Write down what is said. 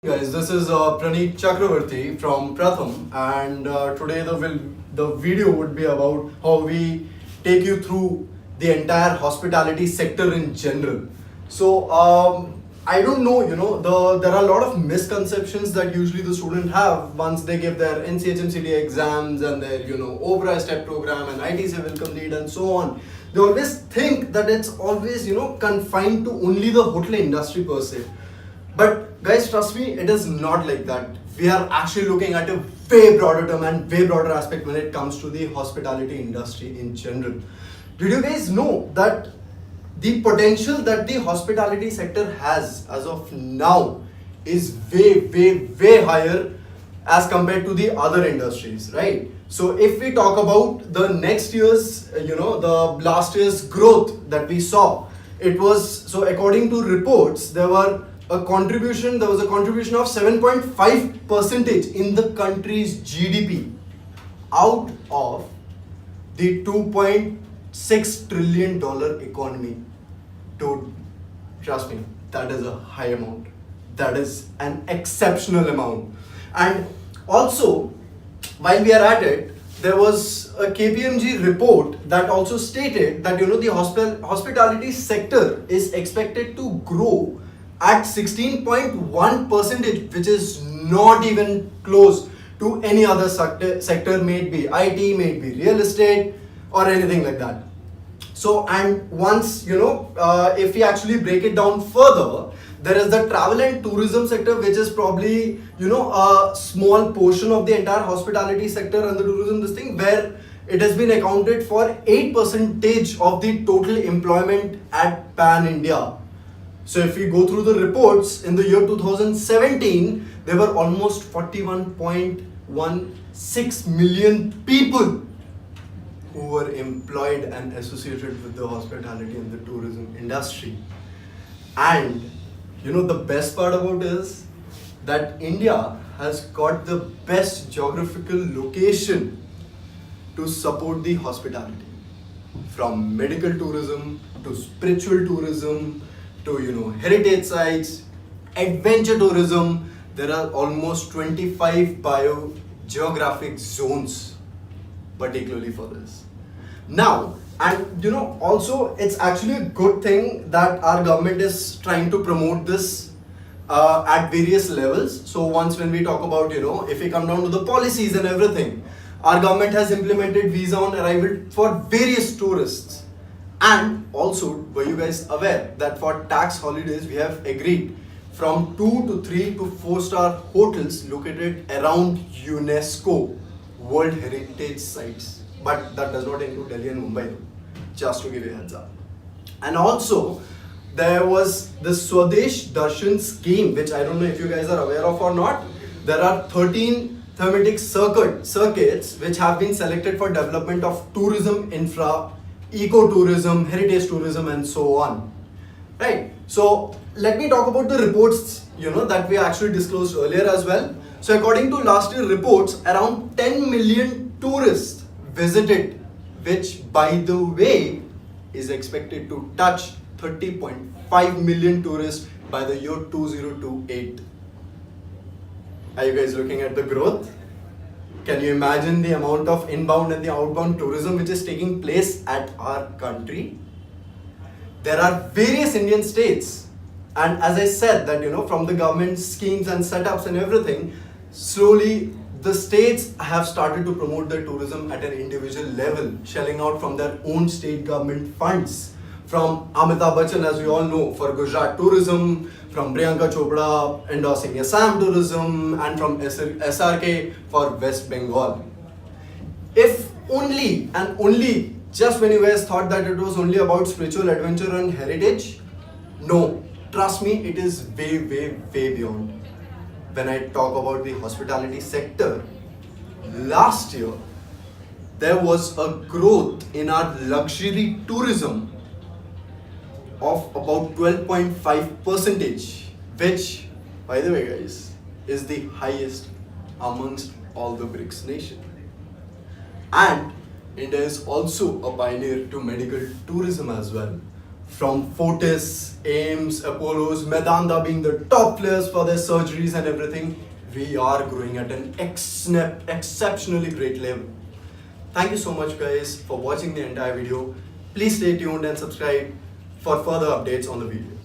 Guys, this is Praneet Chakravorty from Pratham, and today the video would be about how we take you through the entire hospitality sector in general. So I don't know, there are a lot of misconceptions that usually the student have once they give their NCHMCD exams and their OBRA step program and IT civil complete and so on. They always think that it's always confined to only the hotel industry per se. But guys, trust me, it is not like that. We are actually looking at a way broader term and way broader aspect when it comes to the hospitality industry in general. Did you guys know that the potential that the hospitality sector has as of now is way higher as compared to the other industries, right? So if we talk about the next year's, the last year's growth that we saw, it was, so according to reports, there was a contribution of 7.5% in the country's GDP out of the $2.6 trillion economy. Dude, trust me, that is a high amount. That is an exceptional amount. And also, while we are at it, there was a KPMG report that also stated that the hospitality sector is expected to grow at 16.1%, which is not even close to any other sector, may it be IT, may it be real estate, or anything like that. So, and once, if we actually break it down further, there is the travel and tourism sector, which is probably, a small portion of the entire hospitality sector and the tourism, this thing, where it has been accounted for 8% of the total employment at Pan India. So if we go through the reports, in the year 2017, there were almost 41.16 million people who were employed and associated with the hospitality and the tourism industry. And the best part about it is that India has got the best geographical location to support the hospitality. From medical tourism to spiritual tourism, to heritage sites, adventure tourism, there are almost 25 biogeographic zones particularly for this. Now, and also it's actually a good thing that our government is trying to promote this at various levels. So once when we talk about, if we come down to the policies and everything, our government has implemented visa on arrival for various tourists. And also, were you guys aware that for tax holidays, we have agreed from 2 to 3 to 4-star hotels located around UNESCO World Heritage Sites. But that does not include Delhi and Mumbai, just to give you a heads up. And also, there was the Swadesh Darshan scheme, which I don't know if you guys are aware of or not. There are 13 thematic circuits which have been selected for development of tourism infra, ecotourism, heritage tourism, and so on. Right? So let me talk about the reports that we actually disclosed earlier as well. So according to last year's reports, around 10 million tourists visited, which by the way is expected to touch 30.5 million tourists by the year 2028. Are you guys looking at the growth? Can you imagine the amount of inbound and the outbound tourism which is taking place at our country? There are various Indian states, and as I said that from the government schemes and setups and everything, slowly the states have started to promote their tourism at an individual level, shelling out from their own state government funds. From Amitabh Bachchan, as we all know, for Gujarat tourism, from Priyanka Chopra endorsing Assam tourism, and from SRK for West Bengal. If only and only just when you guys thought that it was only about spiritual adventure and heritage, no, trust me, it is way beyond. When I talk about the hospitality sector, last year there was a growth in our luxury tourism of about 12.5%, which, by the way guys, is the highest amongst all the BRICS nations. And India is also a pioneer to medical tourism as well. from Fortis, AIMS, Apollos, Medanta being the top players for their surgeries and everything, we are growing at an exceptionally great level. Thank you so much guys for watching the entire video. Please stay tuned and subscribe for further updates on the video.